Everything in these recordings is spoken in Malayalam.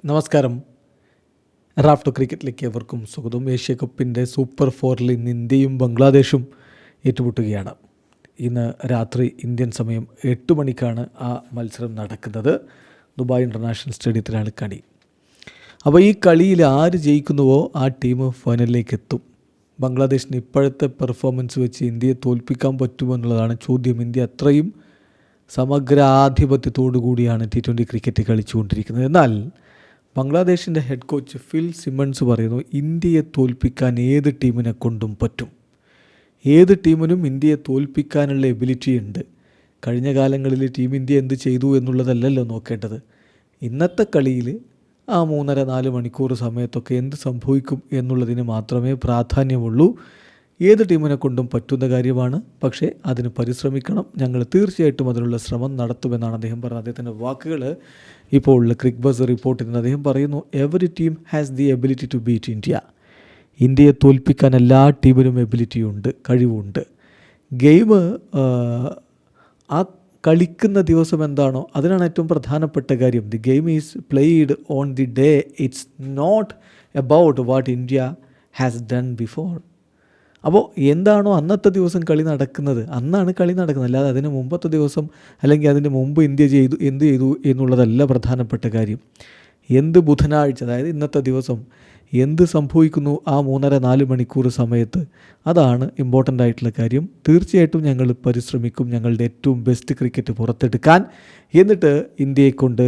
നമസ്കാരം. റാഫ്റ്റോ ക്രിക്കറ്റിലേക്ക് ഏവർക്കും സ്വാഗതം. ഏഷ്യ കപ്പിൻ്റെ സൂപ്പർ ഫോറിൽ ഇന്ന് ഇന്ത്യയും ബംഗ്ലാദേശും ഏറ്റുമുട്ടുകയാണ്. ഇന്ന് രാത്രി ഇന്ത്യൻ സമയം 8 മണിക്കാണ് ആ മത്സരം നടക്കുന്നത്. ദുബായ് ഇൻ്റർനാഷണൽ സ്റ്റേഡിയത്തിലാണ് കളി. അപ്പോൾ ഈ കളിയിൽ ആര് ജയിക്കുന്നുവോ ആ ടീം ഫൈനലിലേക്ക് എത്തും. ബംഗ്ലാദേശിന് ഇപ്പോഴത്തെ പെർഫോമൻസ് വെച്ച് ഇന്ത്യയെ തോൽപ്പിക്കാൻ പറ്റുമെന്നുള്ളതാണ് ചോദ്യം. ഇന്ത്യ അത്രയും സമഗ്രാധിപത്യത്തോടു കൂടിയാണ് T20 ക്രിക്കറ്റ് കളിച്ചുകൊണ്ടിരിക്കുന്നത്. എന്നാൽ ബംഗ്ലാദേശിൻ്റെ ഹെഡ് കോച്ച് ഫിൽ സിമൺസ് പറയുന്നു, ഇന്ത്യയെ തോൽപ്പിക്കാൻ ഏത് ടീമിനെ കൊണ്ടും പറ്റും. ഏത് ടീമിനും ഇന്ത്യയെ തോൽപ്പിക്കാനുള്ള എബിലിറ്റി ഉണ്ട്. കഴിഞ്ഞ കാലങ്ങളിൽ ടീം ഇന്ത്യ എന്ത് ചെയ്തു എന്നുള്ളതല്ലല്ലോ നോക്കേണ്ടത്. ഇന്നത്തെ കളിയിൽ ആ 3.5-4 മണിക്കൂർ സമയത്തൊക്കെ എന്ത് സംഭവിക്കും എന്നുള്ളതിന് മാത്രമേ പ്രാധാന്യമുള്ളൂ. ഏത് ടീമിനെ കൊണ്ടും പറ്റുന്ന കാര്യമാണ്. പക്ഷേ അതിന് പരിശ്രമിക്കണം. ഞങ്ങൾ തീർച്ചയായിട്ടും അതിനുള്ള ശ്രമം നടത്തുമെന്നാണ് അദ്ദേഹം പറഞ്ഞത്. അദ്ദേഹത്തിൻ്റെ വാക്കുകൾ ഇപ്പോൾ ക്രിക്ക് ബസ് റിപ്പോർട്ട് ചെയ്യുന്നത്. അദ്ദേഹം പറയുന്നു, every team has the ability to beat India. ഇന്ത്യയെ തോൽപ്പിക്കാൻ എല്ലാ ടീമിനും എബിലിറ്റിയുണ്ട്, കഴിവുണ്ട്. ഗെയിം ആ കളിക്കുന്ന ദിവസം എന്താണോ അതിനാണ് ഏറ്റവും പ്രധാനപ്പെട്ട കാര്യം. The game is played on the day. It's not about what India has done before. അപ്പോൾ എന്താണോ അന്നത്തെ ദിവസം കളി നടക്കുന്നത് അന്നാണ് കളി നടക്കുന്നത്. അല്ലാതെ അതിന് മുമ്പത്തെ ദിവസം അല്ലെങ്കിൽ അതിന് മുമ്പ് ഇന്ത്യ എന്ത് ചെയ്തു എന്നുള്ളതല്ല പ്രധാനപ്പെട്ട കാര്യം. എന്ത് ബുധനാഴ്ച, അതായത് ഇന്നത്തെ ദിവസം എന്ത് സംഭവിക്കുന്നു ആ 3.5-4 മണിക്കൂർ സമയത്ത്, അതാണ് ഇമ്പോർട്ടൻ്റ് ആയിട്ടുള്ള കാര്യം. തീർച്ചയായിട്ടും ഞങ്ങൾ പരിശ്രമിക്കും ഞങ്ങളുടെ ഏറ്റവും ബെസ്റ്റ് ക്രിക്കറ്റ് പുറത്തെടുക്കാൻ. എന്നിട്ട് ഇന്ത്യയെ കൊണ്ട്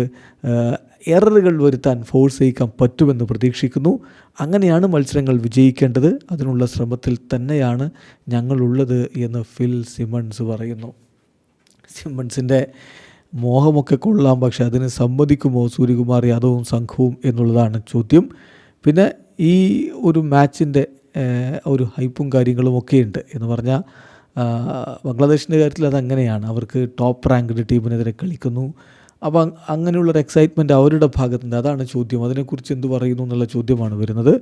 എററുകൾ വരുത്താൻ ഫോഴ്സ് ചെയ്യിക്കാൻ പറ്റുമെന്ന് പ്രതീക്ഷിക്കുന്നു. അങ്ങനെയാണ് മത്സരങ്ങൾ വിജയിക്കേണ്ടത്. അതിനുള്ള ശ്രമത്തിൽ തന്നെയാണ് ഞങ്ങളുള്ളത് എന്ന് ഫിൽ സിമൺസ് പറയുന്നു. സിമൺസിൻ്റെ മോഹമൊക്കെ കൊള്ളാം, പക്ഷെ അതിന് സമ്മതിക്കുമോ സൂര്യകുമാർ യാദവും സംഘവും എന്നുള്ളതാണ് ചോദ്യം. പിന്നെ ഈ ഒരു മാച്ചിൻ്റെ ഒരു ഹൈപ്പും കാര്യങ്ങളും ഒക്കെ ഉണ്ട് എന്ന് പറഞ്ഞാൽ ബംഗ്ലാദേശിൻ്റെ കാര്യത്തിൽ അതങ്ങനെയാണ്. അവർക്ക് ടോപ്പ് റാങ്ക്ഡ് ടീമിനെതിരെ കളിക്കുന്നു. അപ്പോൾ അങ്ങനെയുള്ളൊരു എക്സൈറ്റ്മെൻറ്റ് അവരുടെ ഭാഗത്തുണ്ട്. അതാണ് ചോദ്യം. അതിനെക്കുറിച്ച് എന്ത് പറയുന്നു എന്നുള്ള ചോദ്യമാണ് വരുന്നത്.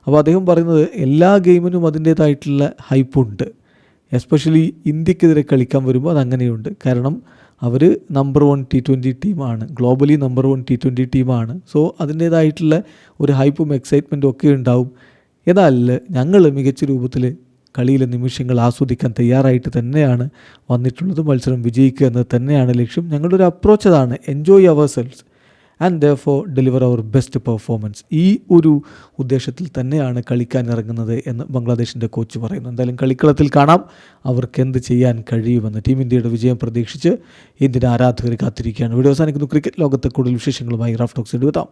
അപ്പോൾ അദ്ദേഹം പറയുന്നത് എല്ലാ ഗെയിമിനും അതിൻ്റേതായിട്ടുള്ള ഹൈപ്പുണ്ട്. എസ്പെഷ്യലി ഇന്ത്യക്കെതിരെ കളിക്കാൻ വരുമ്പോൾ അതങ്ങനെയുണ്ട്. കാരണം അവർ നമ്പർ 1 T20 ടീമാണ്, ഗ്ലോബലി നമ്പർ 1 T20 ടീമാണ്. സോ അതിൻ്റേതായിട്ടുള്ള ഒരു ഹൈപ്പും എക്സൈറ്റ്മെൻറ്റും ഒക്കെ ഉണ്ടാവും. എന്നാൽ ഞങ്ങൾ മികച്ച രൂപത്തിൽ കളിയിലെ നിമിഷങ്ങൾ ആസ്വദിക്കാൻ തയ്യാറായിട്ട് തന്നെയാണ് വന്നിട്ടുള്ളത്. മത്സരം വിജയിക്കുക എന്നത് തന്നെയാണ് ലക്ഷ്യം. ഞങ്ങളുടെ ഒരു അപ്രോച്ച് അതാണ്, enjoy ourselves and therefore deliver our best performance. ഈ ഒരു ഉദ്ദേശത്തിൽ തന്നെയാണ് കളിക്കാൻ ഇറങ്ങുന്നത് എന്ന് ബംഗ്ലാദേശിൻ്റെ കോച്ച് പറയുന്നു. എന്തായാലും കളിക്കളത്തിൽ കാണാം അവർക്ക് എന്ത് ചെയ്യാൻ കഴിയുമെന്ന്. ടീം ഇന്ത്യയുടെ വിജയം പ്രതീക്ഷിച്ച് ഇന്ത്യൻ ആരാധകർ കാത്തിരിക്കുകയാണ്. വീഡിയോ അവസാനിക്കുന്നു. ക്രിക്കറ്റ് ലോകത്തെ കൂടുതൽ വിശേഷങ്ങളുമായി റാഫ് ടോക്സ് എടുത്താം.